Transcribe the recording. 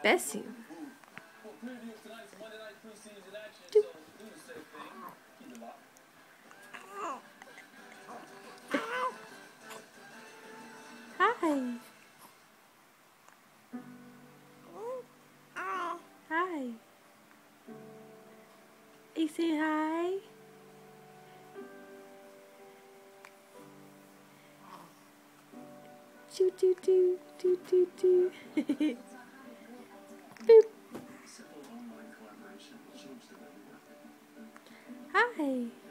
Bessie. Doop. Hi. Hi. You say hi? Choo choo choo choo choo choo. Boop. Hi.